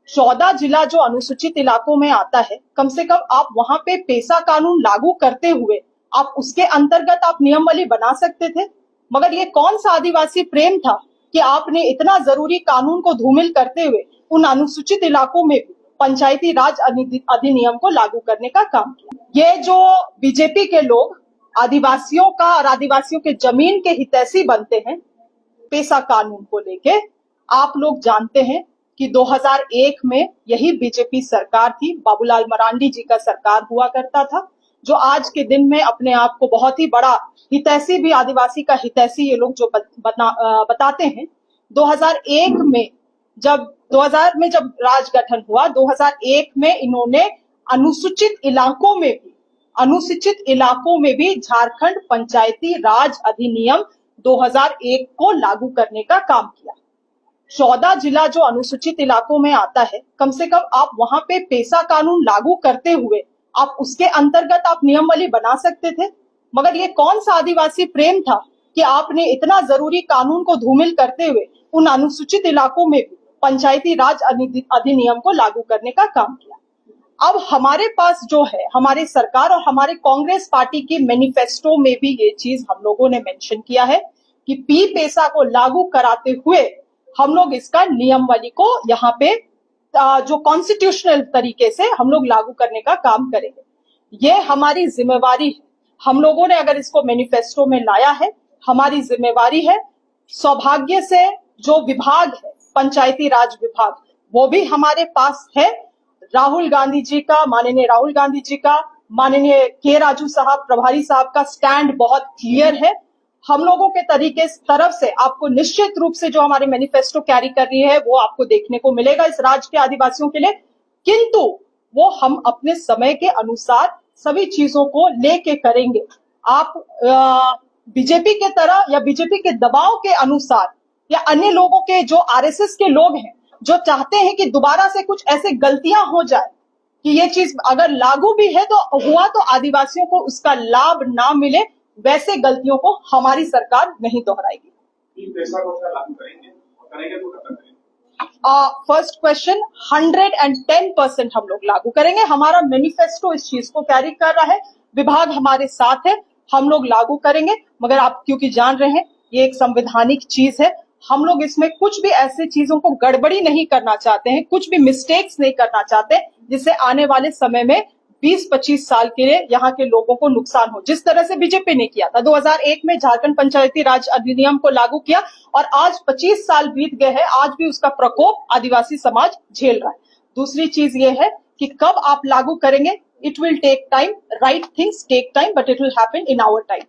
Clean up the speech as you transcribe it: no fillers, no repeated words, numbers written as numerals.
14 जिला जो अनुसूचित इलाकों में आता है, कम से कम आप वहां पे पेसा कानून लागू करते हुए आप उसके अंतर्गत आप नियमावली बना सकते थे। मगर ये कौन सा आदिवासी प्रेम था कि आपने इतना जरूरी कानून को धूमिल करते हुए उन अनुसूचित इलाकों में पंचायती राज अधिनियम को लागू करने का काम किया। ये जो बीजेपी के लोग आदिवासियों का और आदिवासियों के जमीन के हितैषी बनते हैं पेसा कानून को लेके, आप लोग जानते हैं कि 2001 में यही बीजेपी सरकार थी, बाबूलाल मरांडी जी का सरकार हुआ करता था, जो आज के दिन में अपने आप को बहुत ही बड़ा हितैषी भी आदिवासी का हितैषी ये लोग जो बताते हैं। 2001 में जब 2000 में जब राज गठन हुआ, 2001 में इन्होंने अनुसूचित इलाकों में भी झारखंड पंचायती राज अधिनियम 2001 को लागू करने का काम किया। 14 जिला जो अनुसूचित इलाकों में आता है, कम से कम आप वहां पे पेसा कानून लागू करते हुए आप उसके अंतर्गत आप नियमावली बना सकते थे। मगर ये कौन सा आदिवासी प्रेम था कि आपने इतना जरूरी कानून को धूमिल करते हुए उन अनुसूचित इलाकों में पंचायती राज अधिनियम को लागू करने का काम किया। अब हमारे पास जो है, हमारी सरकार और हमारे कांग्रेस पार्टी की मैनिफेस्टो में भी ये चीज हम लोगों ने मेंशन किया है कि पी पेसा को लागू कराते हुए हम लोग इसका नियमावली को यहाँ पे जो कॉन्स्टिट्यूशनल तरीके से हम लोग लागू करने का काम करेंगे। ये हमारी जिम्मेवारी है। हम लोगों ने अगर इसको मैनिफेस्टो में लाया है, हमारी जिम्मेवारी है। सौभाग्य से जो विभाग है, पंचायती राज विभाग, वो भी हमारे पास है। राहुल गांधी जी का, माननीय राहुल गांधी जी का, माननीय के राजू साहब, प्रभारी साहब का स्टैंड बहुत क्लियर है। हम लोगों के तरीके तरफ से आपको निश्चित रूप से जो हमारे मैनिफेस्टो कैरी कर रही है वो आपको देखने को मिलेगा इस राज्य के आदिवासियों के लिए, किंतु वो हम अपने समय के अनुसार सभी चीजों को लेके करेंगे। आप बीजेपी के तरह या बीजेपी के दबाव के अनुसार या अन्य लोगों के जो आरएसएस के लोग हैं जो चाहते हैं कि दोबारा से कुछ ऐसे गलतियां हो जाए कि ये चीज अगर लागू भी है तो हुआ तो आदिवासियों को उसका लाभ ना मिले, वैसे गलतियों को हमारी सरकार नहीं दोहराएगी। फर्स्ट क्वेश्चन, 110% हम लोग लागू करेंगे। हमारा मैनिफेस्टो इस चीज को कैरी कर रहा है, विभाग हमारे साथ है, हम लोग लागू करेंगे। मगर आप क्योंकि जान रहे हैं ये एक संवैधानिक चीज है, हम लोग इसमें कुछ भी ऐसी चीजों को गड़बड़ी नहीं करना चाहते हैं, कुछ भी मिस्टेक्स नहीं करना चाहते जिससे आने वाले समय में 20-25 साल के लिए यहाँ के लोगों को नुकसान हो। जिस तरह से बीजेपी ने किया था, 2001 में झारखंड पंचायती राज अधिनियम को लागू किया और आज 25 साल बीत गए हैं, आज भी उसका प्रकोप आदिवासी समाज झेल रहा है। दूसरी चीज ये है कि कब आप लागू करेंगे, it will take time, right things take time, but it will happen in our time.